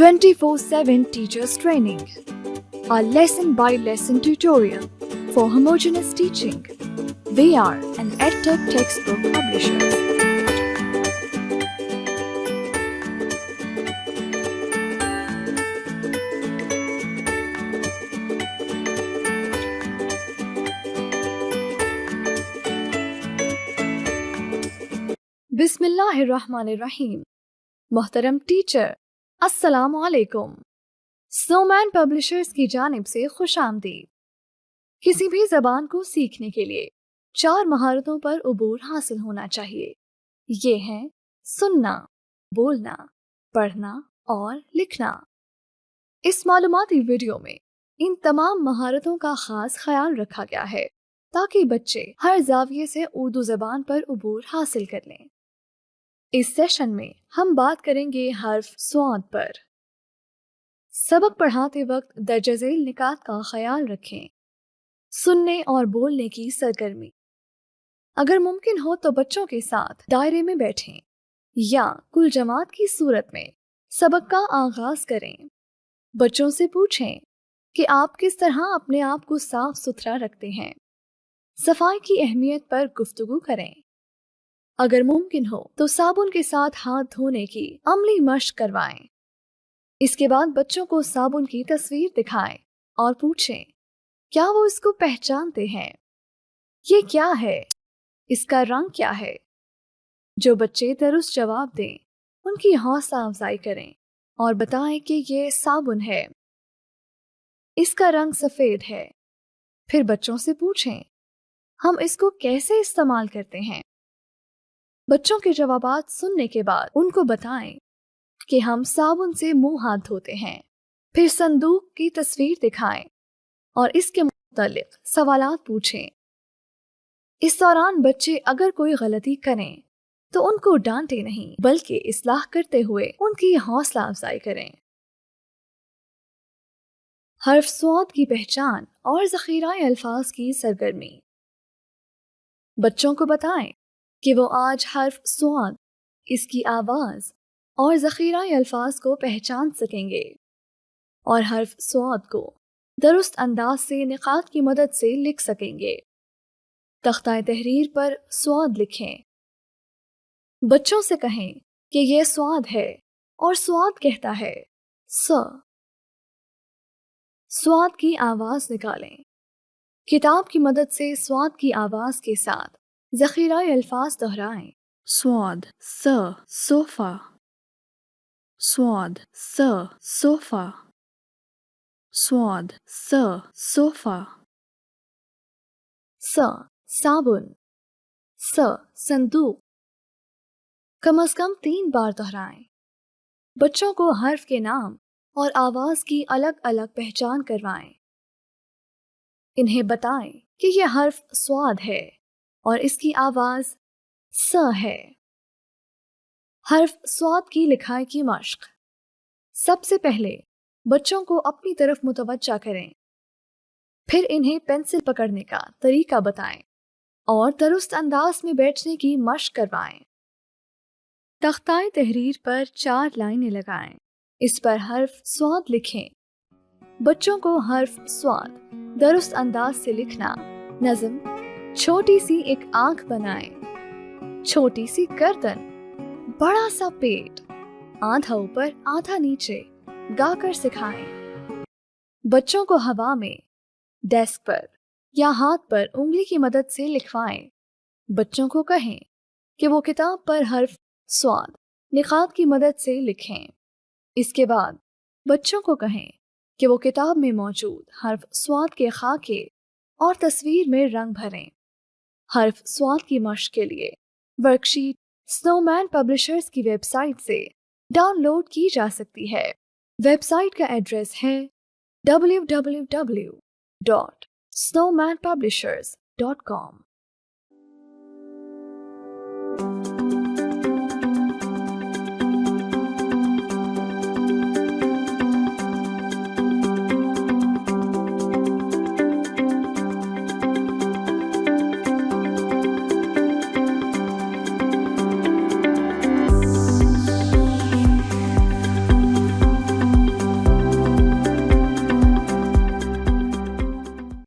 24/7 Teachers Training, our lesson-by-lesson tutorial for homogeneous teaching. We are an EdTech textbook publisher. बिस्मिल्लाहिर्रहमानिर्रहीम। मोहतरम teacher, अस्सलामु अलैकुम। Snowman publishers की जानिब से खुशामदीद। किसी भी ज़बान को सीखने के लिए 4 महारतों पर उबूर हासिल होना चाहिए। ये हैं सुनना, बोलना, पढ़ना और लिखना। इस मालूमाती वीडियो में इन तमाम महारतों का खास ख्याल रखा गया है ताकि बच्चे हर जाविये से उर्दू ज़बान पर उबूर हासिल कर लें। इस सेशन में हम बात करेंगे हर्फ स्वाद पर। सबक पढ़ाते वक्त दर्ज झेल निकात का ख्याल रखें। सुनने और बोलने की सरगर्मी। अगर मुमकिन हो तो बच्चों के साथ दायरे में बैठें या कुल जमात की सूरत में सबक का आगाज करें। बच्चों से पूछें कि आप किस तरह अपने आप को साफ सुथरा रखते हैं। सफाई की अहमियत पर गुफ्तगू करें। अगर मुमकिन हो तो साबुन के साथ हाथ धोने की अमली मश्क करवाएं। इसके बाद बच्चों को साबुन की तस्वीर दिखाएं और पूछें क्या वो इसको पहचानते हैं। ये क्या है? इसका रंग क्या है? जो बच्चे दुरुस्त जवाब दें उनकी हौसला अफजाई करें और बताएं कि ये साबुन है, इसका रंग सफेद है। फिर बच्चों से पूछें हम इसको कैसे इस्तेमाल करते हैं। बच्चों के जवाबात सुनने के बाद उनको बताएं कि हम साबुन से मुंह हाथ धोते हैं। फिर संदूक की तस्वीर दिखाएं और इसके मुतालिक सवालात पूछें। इस दौरान बच्चे अगर कोई गलती करें तो उनको डांटे नहीं बल्कि इस्लाह करते हुए उनकी हौसला अफजाई करें। हर्फ स्वाद की पहचान और ज़ख़ीरा अल्फाज की सरगर्मी। बच्चों को बताएं कि वो आज हर्फ स्वाद, इसकी आवाज़ और ज़ख़ीरा अल्फाज को पहचान सकेंगे और हर्फ स्वाद को दुरुस्त अंदाज से निकात की मदद से लिख सकेंगे। तख्ता तहरीर पर स्वाद लिखें। बच्चों से कहें कि यह स्वाद है और स्वाद कहता है स। स्वाद की आवाज़ निकालें। किताब की मदद से स्वाद की आवाज़ के साथ ज़ख़ीरा अल्फाज दोहराएं। स्वाद स सोफ़ा, स्वाद स सोफ़ा, स्वाद स सोफ़ा। स साबुन, स संदूक। कम अज़ कम 3 बार दोहराएं। बच्चों को हर्फ के नाम और आवाज़ की अलग अलग पहचान करवाएं। इन्हें बताएं कि यह हर्फ स्वाद है और इसकी आवाज़ स है। हर्फ स्वाद की लिखाई की मश्क। सबसे पहले बच्चों को अपनी तरफ मुतवज्जा करें। फिर इन्हें पेंसिल पकड़ने का तरीका बताएं और दुरुस्त अंदाज में बैठने की मश्क करवाएं। तख्ता तहरीर पर 4 लाइनें लगाएं। इस पर हर्फ स्वाद लिखें। बच्चों को हर्फ स्वाद दुरुस्त अंदाज से लिखना नज़म। छोटी सी एक आंख बनाएं, छोटी सी गर्दन, बड़ा सा पेट, आधा ऊपर आधा नीचे गाकर सिखाएं। बच्चों को हवा में, डेस्क पर या हाथ पर उंगली की मदद से लिखवाएं। बच्चों को कहें कि वो किताब पर हर्फ स्वाद निकात की मदद से लिखें। इसके बाद बच्चों को कहें कि वो किताब में मौजूद हर्फ स्वाद के खाके और तस्वीर में रंग भरें। हर्फ स्वाद की मश्क के लिए वर्कशीट स्नोमैन पब्लिशर्स की वेबसाइट से डाउनलोड की जा सकती है। वेबसाइट का एड्रेस है www.snowmanpublishers.com।